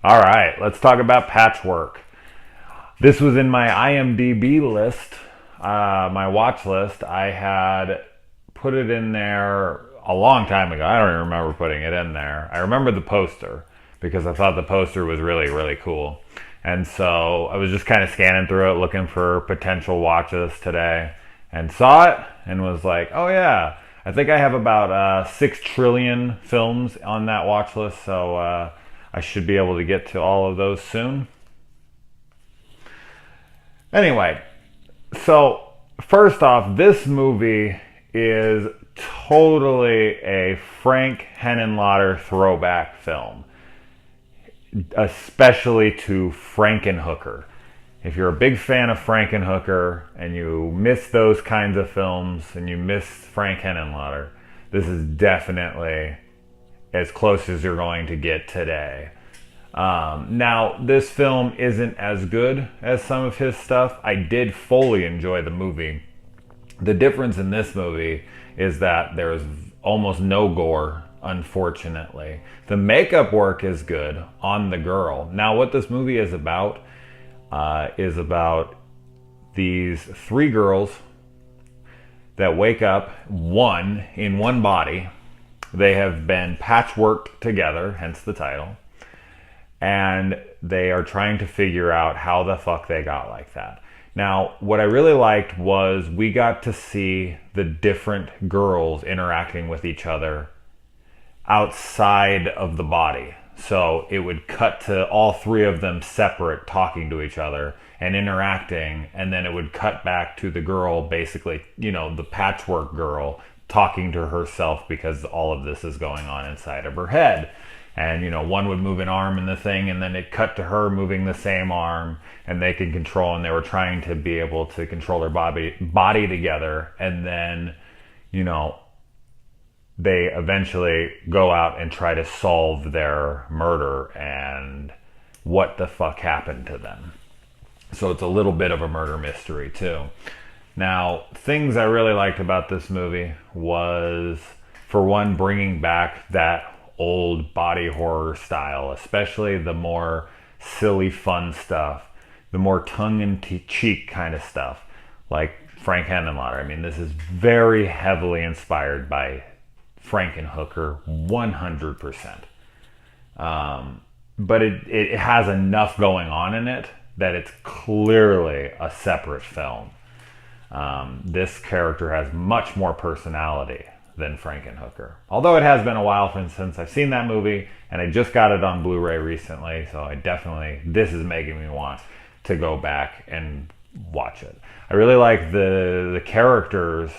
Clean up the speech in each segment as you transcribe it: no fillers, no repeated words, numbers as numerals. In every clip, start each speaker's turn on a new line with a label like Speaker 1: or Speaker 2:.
Speaker 1: All right, let's talk about Patchwork. This was in my IMDb list, my watch list. I had put it in there a long time ago. I don't even remember putting it in there. I remember the poster because I thought the poster was really, really cool. And so I was just kind of scanning through it, looking for potential watches today, and saw it and was like, oh yeah, I think I have about 6 trillion films on that watch list, so I should be able to get to all of those soon. Anyway, so first off, this movie is totally a Frank Henenlotter throwback film, especially to Frankenhooker. If you're a big fan of Frankenhooker and you miss those kinds of films and you miss Frank Henenlotter, this is definitely as close as you're going to get today. Now, this film isn't as good as some of his stuff. I did fully enjoy the movie. The difference in this movie is that there's almost no gore, unfortunately. The makeup work is good on the girl. Now, what this movie is about these 3 girls that wake up in one body. They have been patchworked together, hence the title. And they are trying to figure out how the fuck they got like that. Now, what I really liked was we got to see the different girls interacting with each other outside of the body. So it would cut to all 3 of them separate, talking to each other and interacting, and then it would cut back to the girl, basically, the patchwork girl, talking to herself because all of this is going on inside of her head. And, one would move an arm in the thing, and then it cut to her moving the same arm, and they could control, and they were trying to be able to control their body together. And then, they eventually go out and try to solve their murder and what the fuck happened to them. So it's a little bit of a murder mystery, too. Now, things I really liked about this movie was, for one, bringing back that old body horror style, especially the more silly fun stuff, the more tongue-in-cheek kind of stuff, like Frank Henenlotter. I mean, this is very heavily inspired by Frankenhooker, 100%. But it has enough going on in it that it's clearly a separate film. This character has much more personality than Frankenhooker. Although it has been a while since I've seen that movie, and I just got it on Blu-ray recently, so this is making me want to go back and watch it. I really like the characters,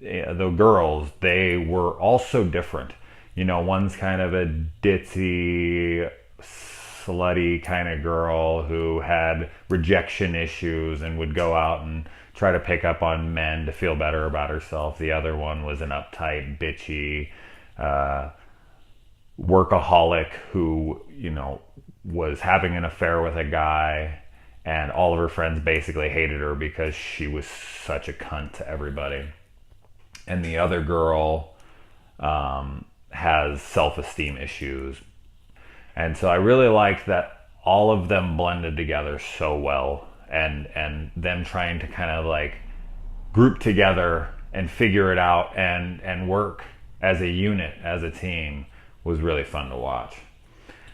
Speaker 1: the girls. They were also different. One's kind of a ditzy, slutty kind of girl who had rejection issues and would go out and try to pick up on men to feel better about herself. The other one was an uptight, bitchy workaholic who, was having an affair with a guy, and all of her friends basically hated her because she was such a cunt to everybody. And the other girl has self-esteem issues. And so I really liked that all of them blended together so well. And them trying to kind of like group together and figure it out and work as a unit, as a team, was really fun to watch.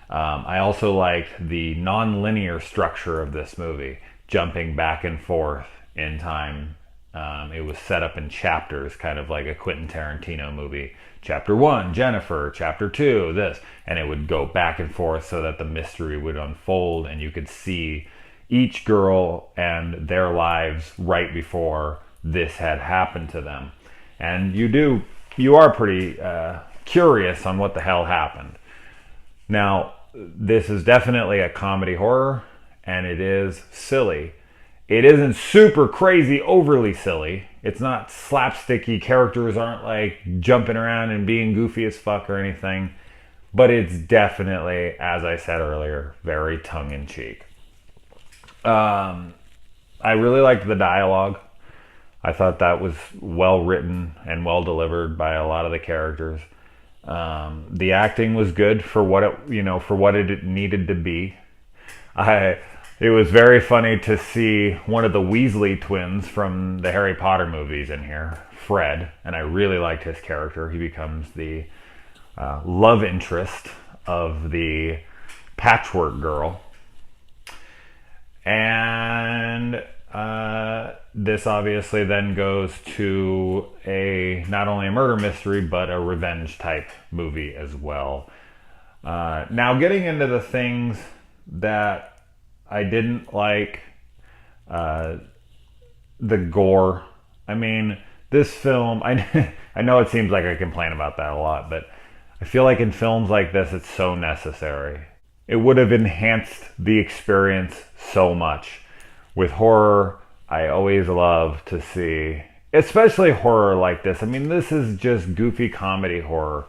Speaker 1: I also liked the nonlinear structure of this movie, jumping back and forth in time. It was set up in chapters, kind of like a Quentin Tarantino movie. Chapter 1, Jennifer. Chapter 2, this. And it would go back and forth so that the mystery would unfold and you could see each girl and their lives right before this had happened to them. And you are pretty curious on what the hell happened. Now, this is definitely a comedy horror, and it is silly. It isn't super crazy, overly silly. It's not slapsticky. Characters aren't like jumping around and being goofy as fuck or anything. But it's definitely, as I said earlier, very tongue-in-cheek. I really liked the dialogue. I thought that was well written and well delivered by a lot of the characters. The acting was good for what it needed to be. It was very funny to see one of the Weasley twins from the Harry Potter movies in here, Fred, and I really liked his character. He becomes the love interest of the Patchwork girl. And this obviously then goes to not only a murder mystery, but a revenge type movie as well. Now, getting into the things that I didn't like, the gore. I mean, this film, I know it seems like I complain about that a lot, but I feel like in films like this, it's so necessary. It would have enhanced the experience so much. With horror, I always love to see, especially horror like this. I mean, this is just goofy comedy horror.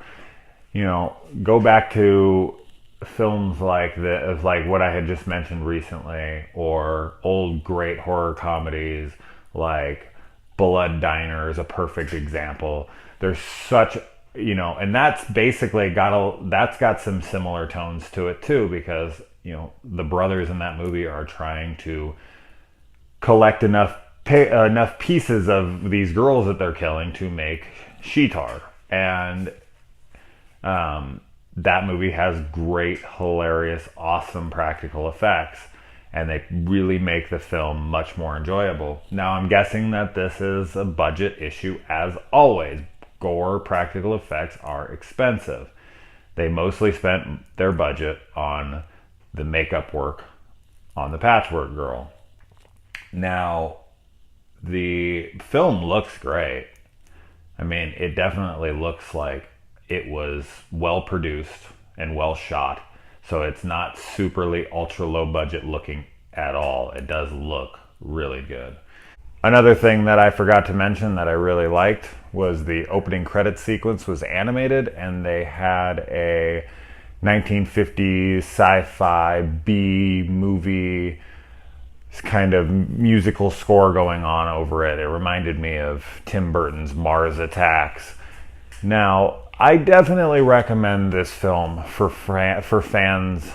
Speaker 1: Go back to films like this, like what I had just mentioned recently, or old great horror comedies like Blood Diner is a perfect example. There's such, and that's basically that's got some similar tones to it too, because the brothers in that movie are trying to collect enough pieces of these girls that they're killing to make Sheetar. And that movie has great, hilarious, awesome practical effects, and they really make the film much more enjoyable. Now, I'm guessing that this is a budget issue, as always. Gore practical effects are expensive. They mostly spent their budget on the makeup work on the Patchwork girl. Now, the film looks great. I mean, it definitely looks like it was well produced and well shot. So it's not superly ultra low budget looking at all. It does look really good. Another thing that I forgot to mention that I really liked was the opening credits sequence was animated, and they had a 1950s sci-fi B movie kind of musical score going on over it. It reminded me of Tim Burton's Mars Attacks. Now, I definitely recommend this film for fans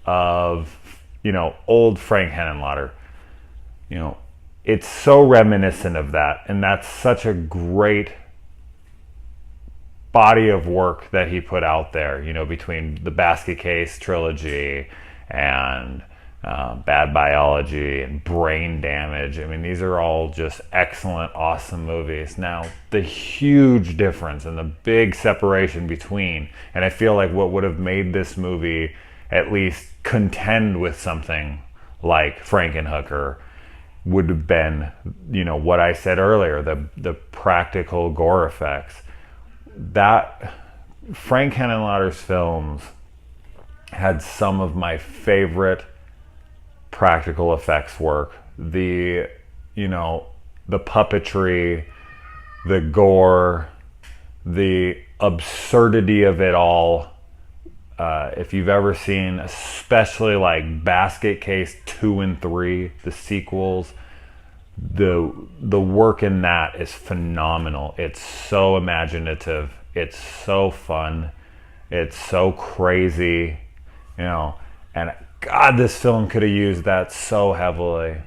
Speaker 1: of, old Frank Henenlotter. It's so reminiscent of that, and that's such a great body of work that he put out there, between the Basket Case trilogy and Bad Biology and Brain Damage. I mean, these are all just excellent, awesome movies. Now, the huge difference and the big separation between, and I feel like what would have made this movie at least contend with something like Frankenhooker would have been, what I said earlier, the practical gore effects. That Frank Henenlotter's films had some of my favorite practical effects work. The puppetry, the gore, the absurdity of it all. If you've ever seen, especially like Basket Case 2 and 3, the sequels, the work in that is phenomenal. It's so imaginative. It's so fun. It's so crazy, and God, this film could have used that so heavily.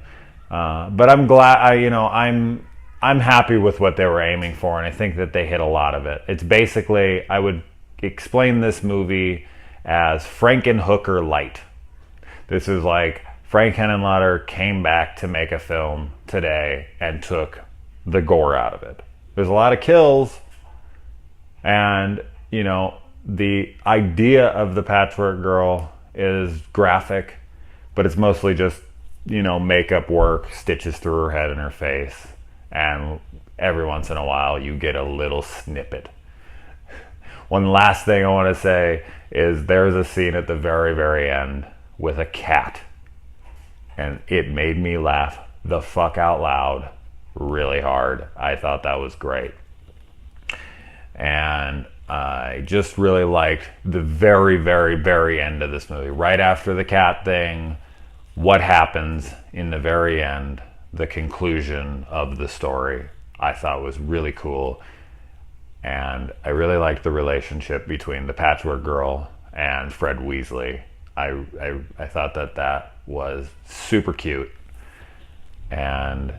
Speaker 1: But I'm glad, I'm happy with what they were aiming for, and I think that they hit a lot of it. It's basically, I would explain this movie as Frankenhooker light. This is like Frank Henenlotter came back to make a film today and took the gore out of it. There's a lot of kills, and the idea of the Patchwork girl is graphic, but it's mostly just makeup work, stitches through her head and her face, and every once in a while you get a little snippet. One last thing I want to say is there's a scene at the very, very end with a cat, and it made me laugh the fuck out loud really hard. I thought that was great. And I just really liked the very, very, very end of this movie. Right after the cat thing, what happens in the very end, the conclusion of the story, I thought was really cool. And I really liked the relationship between the Patchwork Girl and Fred Weasley. I thought that was super cute. And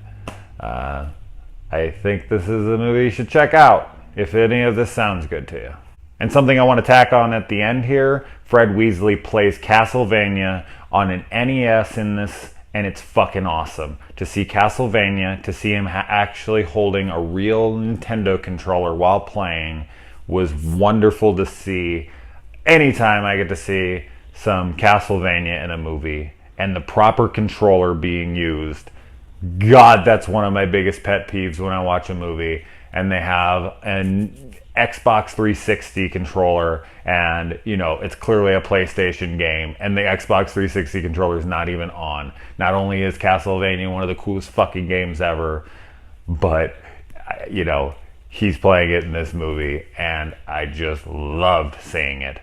Speaker 1: I think this is a movie you should check out if any of this sounds good to you. And something I want to tack on at the end here, Fred Weasley plays Castlevania on an NES in this, and it's fucking awesome. To see Castlevania, to see him actually holding a real Nintendo controller while playing was wonderful to see. Anytime I get to see some Castlevania in a movie and the proper controller being used, God, that's one of my biggest pet peeves when I watch a movie and they have an Xbox 360 controller and, you know, it's clearly a PlayStation game and the Xbox 360 controller is not even on. Not only is Castlevania one of the coolest fucking games ever, but, you know, he's playing it in this movie and I just loved seeing it.